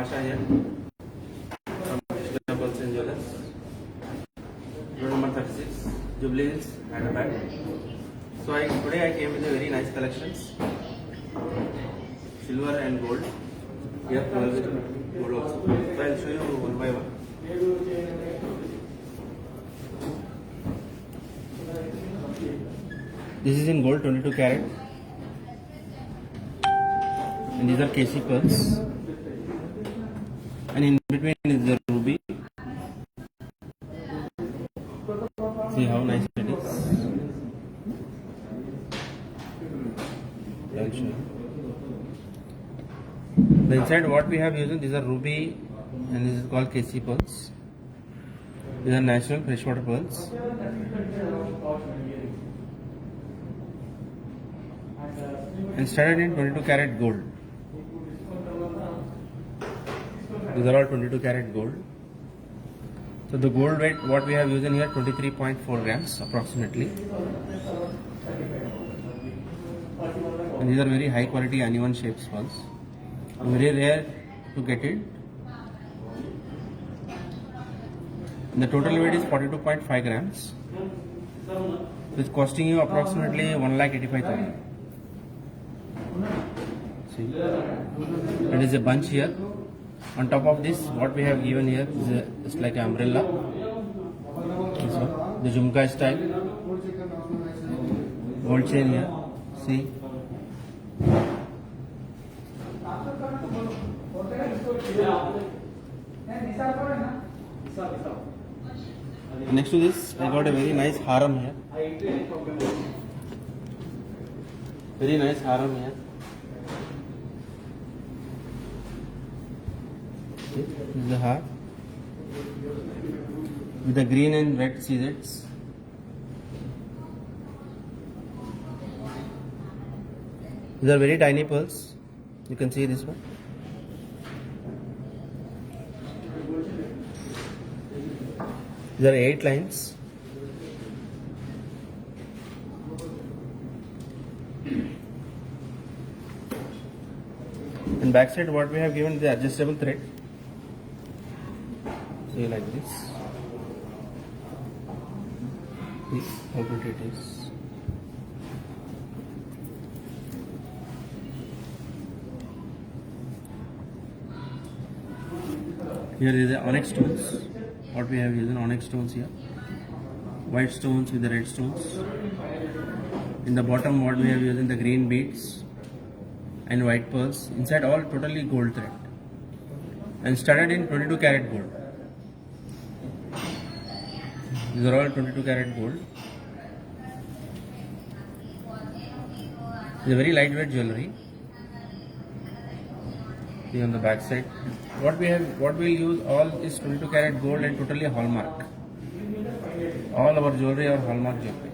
Pasha here from Krishna Pearls and Jewellers. Road number 36, Jubilee Hills, Hyderabad. So today I came with a very nice collections, silver and gold. Here gold also. So I'll show you one by one. This is in gold 22 carat. And these are KC pearls. And in between is the ruby. See how nice it is. I'll show you. The inside what we have used, these are ruby and this is called KC pearls. These are natural freshwater pearls. And studded in 22 carat gold. These are all 22 carat gold. So the gold weight what we have used in here 23.4 grams approximately. And these are very high quality uneven shapes pearls. Very rare to get it. And the total weight is 42.5 grams. It's costing you approximately 1,85,000. See, there is a bunch here. On top of this, what we have given here is it's like an umbrella. This one, the Jhumka style. Gold chain here. See. Next to this, I got a very nice haram here. Very nice haram here. Okay. This is the heart with the green and red CZs. These are very tiny pearls. You can see this one. There are 8 lines. And backside what we have given the adjustable thread. See like this. See how good it is. Here is the onyx stones. What we have used onyx stones here. White stones with the red stones. In the bottom what we have used the green beads and white pearls. Inside all totally gold thread. And studded in 22 carat gold. These are all 22 carat gold. It's a very lightweight jewelry. See on the back side. What we'll use all is 22 carat gold and totally hallmark. All our jewelry are hallmark jewelry.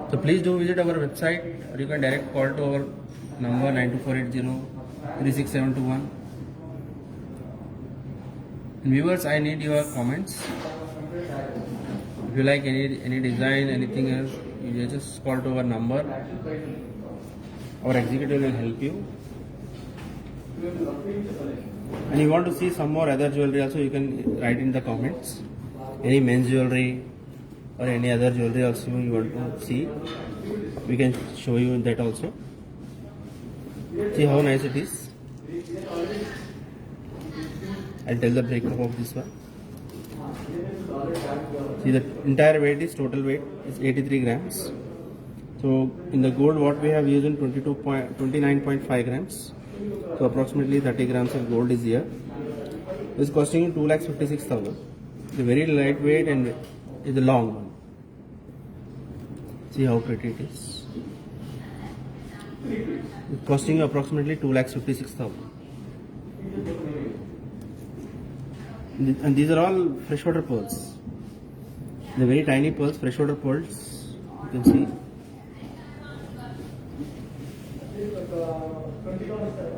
So please do visit our website, or you can direct call to our number 92480-36721. And viewers, I need your comments. If you like any design, anything else, you just call to our number. Our executive will help you. And you want to see some more other jewelry also, you can write in the comments. Any men's jewelry or any other jewelry also you want to see, we can show you that also. See how nice it is. I'll tell the breakup of this one. See, the entire weight is total weight is 83 grams. So in the gold what we have used in 29.5 grams. So approximately 30 grams of gold is here. This is costing you 2,56,000. It's a very lightweight and is a long one. See how pretty it is. It's costing you approximately 2,56,000. And these are all freshwater pearls. They're very tiny pearls, freshwater pearls. You can see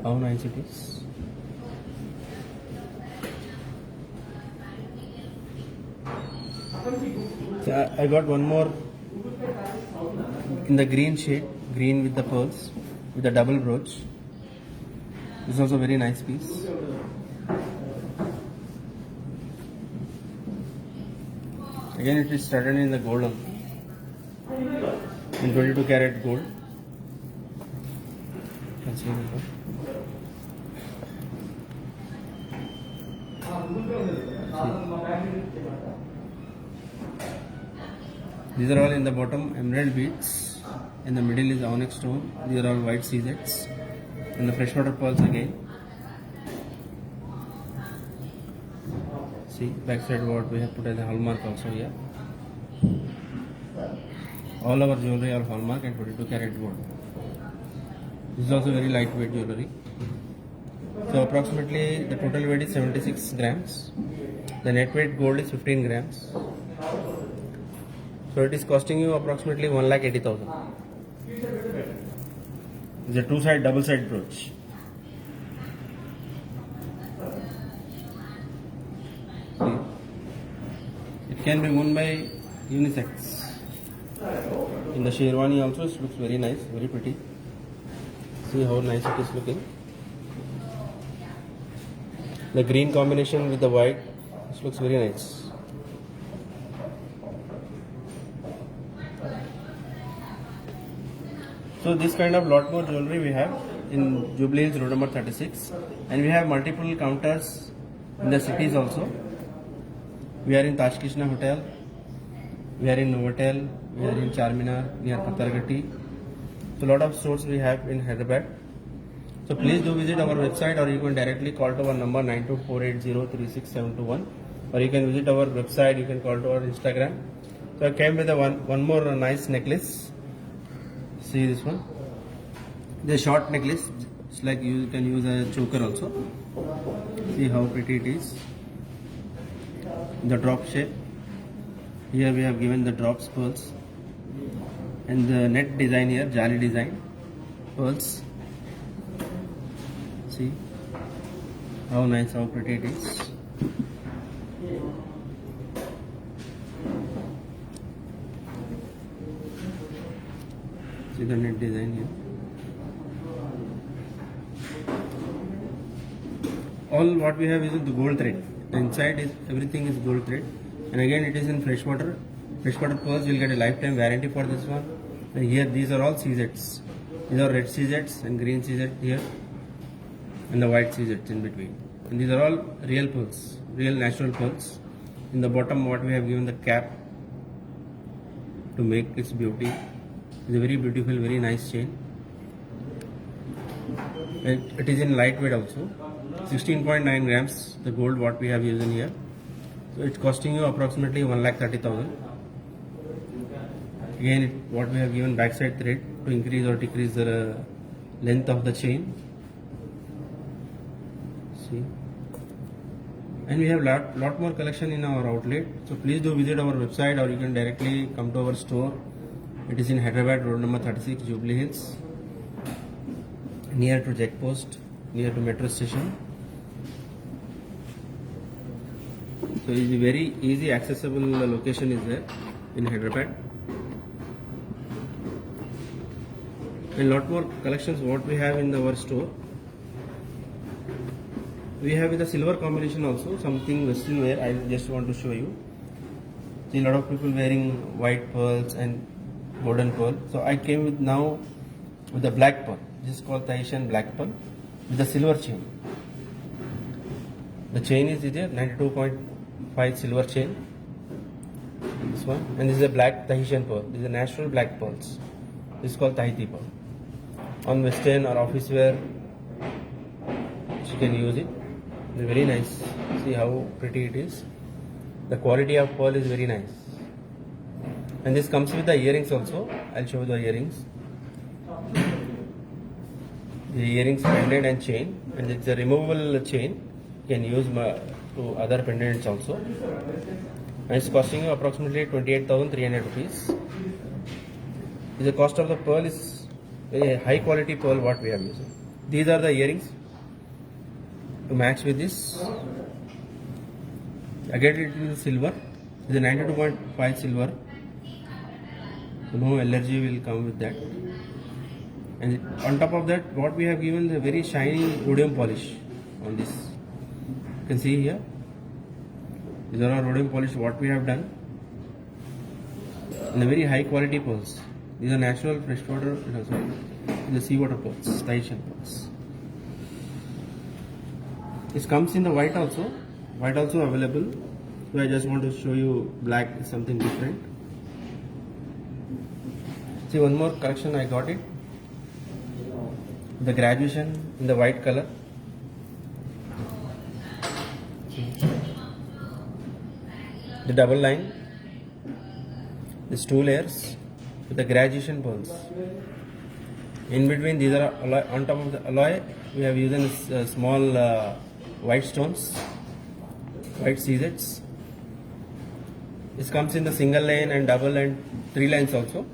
how nice it is. So I got one more in the green shade, green with the pearls, with the double brooch. This is also very nice piece. Again, it is studded in the gold only, in 22 karat gold. You can see this one. These are all in the bottom emerald beads. In the middle is onyx stone. These are all white CZs. And the freshwater pearls again. See, backside what we have put as a hallmark also here. All our jewelry are hallmark and 22 karat gold. This is also very lightweight jewelry. So approximately the total weight is 76 grams. The net weight gold is 15 grams. So it is costing you approximately 1,80,000. It's a two-side, double-side brooch. See, it can be worn by unisex. In the sherwani also, it looks very nice, very pretty. See how nice it is looking. The green combination with the white, this looks very nice. So this kind of lot more jewelry we have in Jubilee Hills road number 36, and we have multiple counters in the cities also. We are in Taj Krishna Hotel, we are in Novotel, we are in Charminar, near Patargati. So lot of stores we have in Hyderabad. So please do visit our website, or you can directly call to our number 9248036721, or you can visit our website, you can call to our Instagram. So I came with a one more nice necklace. See this one. The short necklace. It's like you can use a choker also. See how pretty it is. The drop shape. Here we have given the drops pearls. And the net design here, jali design. Pearls. See how nice, how pretty it is. See the net design here. All what we have is the gold thread. The inside is everything is gold thread, and again it is in freshwater. Freshwater pearls, you will get a lifetime warranty for this one. And here these are all CZs. These are red CZs and green CZ here, and the white CZs in between. And these are all real pearls, real natural pearls. In the bottom, what we have given the cap to make its beauty. It's a very beautiful, very nice chain. And it is in lightweight also. 16.9 grams, the gold what we have used in here. So it's costing you approximately 1,30,000. Again, what we have given backside thread to increase or decrease the length of the chain. See. And we have lot more collection in our outlet. So please do visit our website, or you can directly come to our store. It is in Hyderabad, road number 36, Jubilee Hills, near to Jack Post, near to metro station. So it is a very easy accessible location is there in Hyderabad. And lot more collections what we have in our store. We have with the silver combination also, something western wear. I just want to show you. See a lot of people wearing white pearls and golden pearl. So I came with now with the black pearl. This is called Tahitian black pearl with the silver chain. The chain is there, 92.5 silver chain. This one, and this is a black Tahitian pearl. This is a natural black pearls. This is called Tahiti pearl. On western or office wear, you can use it. It's very nice. See how pretty it is. The quality of pearl is very nice. And this comes with the earrings also. I'll show you the earrings. The earrings, pendant and chain, and it's a removable chain. You can use to other pendants also. And it's costing you approximately 28,300 rupees. The cost of the pearl is a high quality pearl what we have used. These are the earrings to match with this. Again it is silver. It is a 92.5 silver. No allergy will come with that. And on top of that, what we have given the very shiny rhodium polish on this. You can see here. These are our rhodium polish what we have done. And a very high quality pearls. These are natural freshwater, the seawater pearls, Tahitian pearls. This comes in the white also. White also available. So I just want to show you black is something different. See, one more collection I got it. The graduation in the white color. The double line. These 2 layers with the graduation pearls. In between, these are alloy, on top of the alloy, we have used small white stones, white CZs. This comes in the single line and double and 3 lines also.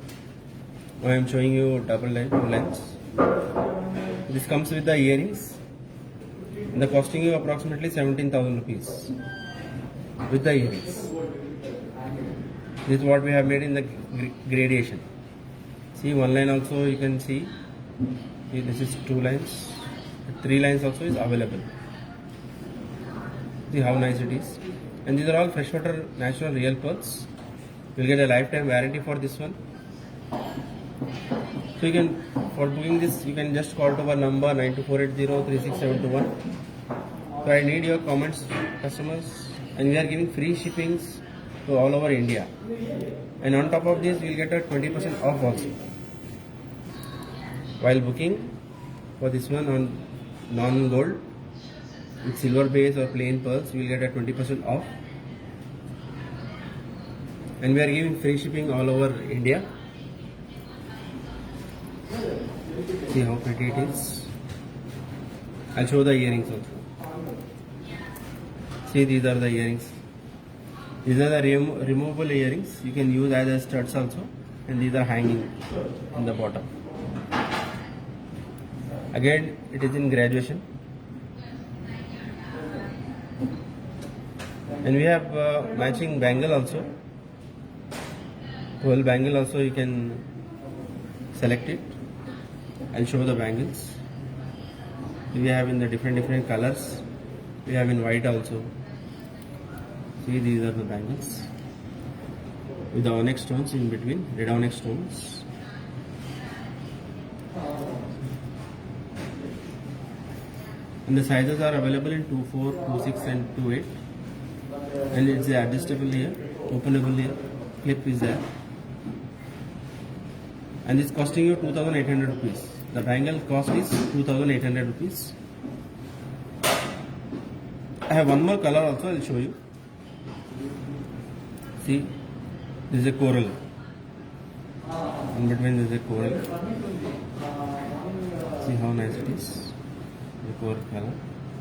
Now I am showing you double line, 2 lines. This comes with the earrings. And the costing you approximately 17,000 rupees with the earrings. This is what we have made in the gradation. See, 1 line also you can see. This is 2 lines. 3 lines also is available. See how nice it is. And these are all freshwater natural real pearls. You will get a lifetime warranty for this one. So you can, for booking this, you can just call to our number 92480-36721. So I need your comments, customers, and we are giving free shippings to all over India. And on top of this, you will get a 20% off also. While booking for this one on non-gold, with silver base or plain pearls, you will get a 20% off. And we are giving free shipping all over India. See how pretty it is. I'll show the earrings also. See, these are the earrings. These are the removable earrings. You can use as studs also. And these are hanging in the bottom. Again, it is in graduation. And we have matching bangle also. 12 bangle also you can select it. I'll show the bangles. We have in the different colors. We have in white also. See, these are the bangles with the onyx stones in between, red onyx stones. And the sizes are available in 2.4, 2.6 and 2.8. And it's adjustable here, openable here, clip is there. And it's costing you 2,800 rupees. The bangle cost is 2,800 rupees. I have one more color also, I'll show you. See, this is a coral. In between there is a coral. See how nice it is. The coral color.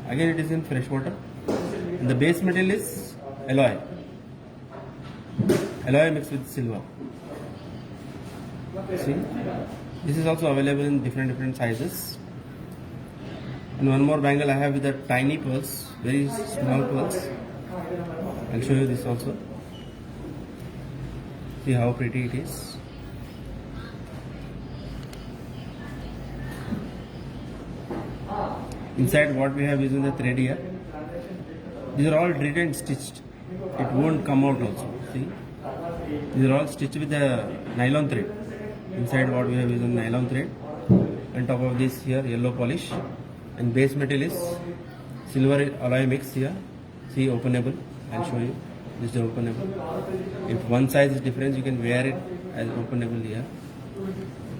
Again, it is in fresh water. And the base material is alloy. Alloy mixed with silver. See, this is also available in different sizes. And one more bangle I have with the tiny pearls, very small pearls. I'll show you this also. See how pretty it is. Inside what we have is in the thread here. These are all drilled and stitched. It won't come out also. See, these are all stitched with the nylon thread. Inside what we have is a nylon thread. On top of this here yellow polish, and base material is silver alloy mix here. See, openable. I'll show you. This is openable. If one size is different, you can wear it as openable here.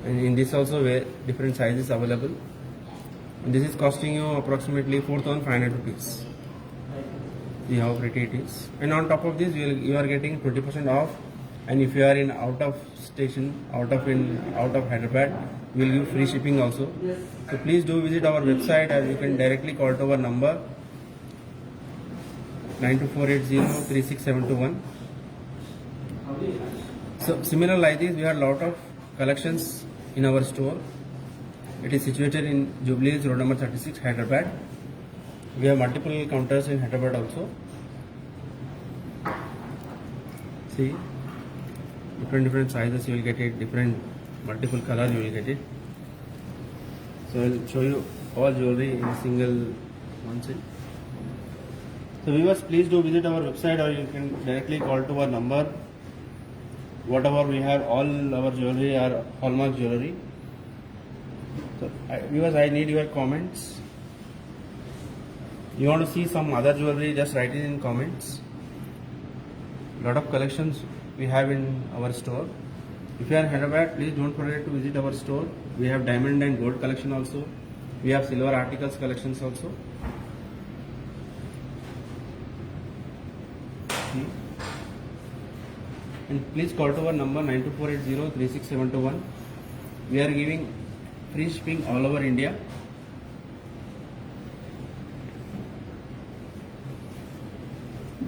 And in this also different sizes available. And this is costing you approximately 4,500 rupees. See how pretty it is. And on top of this, you are getting 20% off. And if you are in out of station, out of Hyderabad, we will give free shipping also. So please do visit our website, and you can directly call to our number 92480-36721. So similar like this, we have a lot of collections in our store. It is situated in Jubilee Hills, road number 36, Hyderabad. We have multiple counters in Hyderabad also. See, different sizes you will get it, multiple colors you will get it. So I'll show you all jewelry in a single one set. So viewers, please do visit our website, or you can directly call to our number. Whatever we have, all our jewelry are hallmark jewelry. So viewers, I need your comments. You want to see some other jewelry, just write it in comments. Lot of collections we have in our store. If you are in Hyderabad, please don't forget to visit our store. We have diamond and gold collection also. We have silver articles collections also. And please call to our number 92480 We are giving free shipping all over India.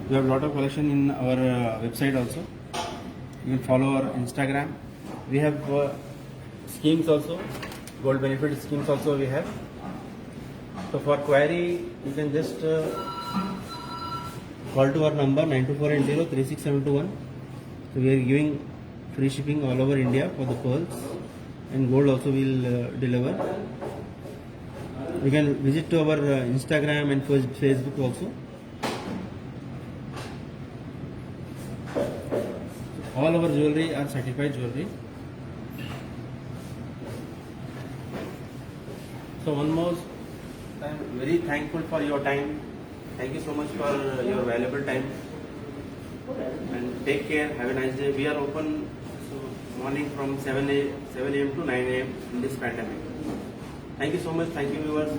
We have a lot of collection in our website also. You can follow our Instagram. We have schemes also, gold benefit schemes also we have. So for query, you can just call to our number 92480 So we are giving free shipping all over India for the pearls, and gold also will deliver. You can visit to our Instagram and Facebook also. All our jewelry are certified jewelry. So one more time, very thankful for your time. Thank you so much for your valuable time. And take care. Have a nice day. We are open morning from 7 a.m. to 9 a.m. in this pandemic. Thank you so much. Thank you, viewers.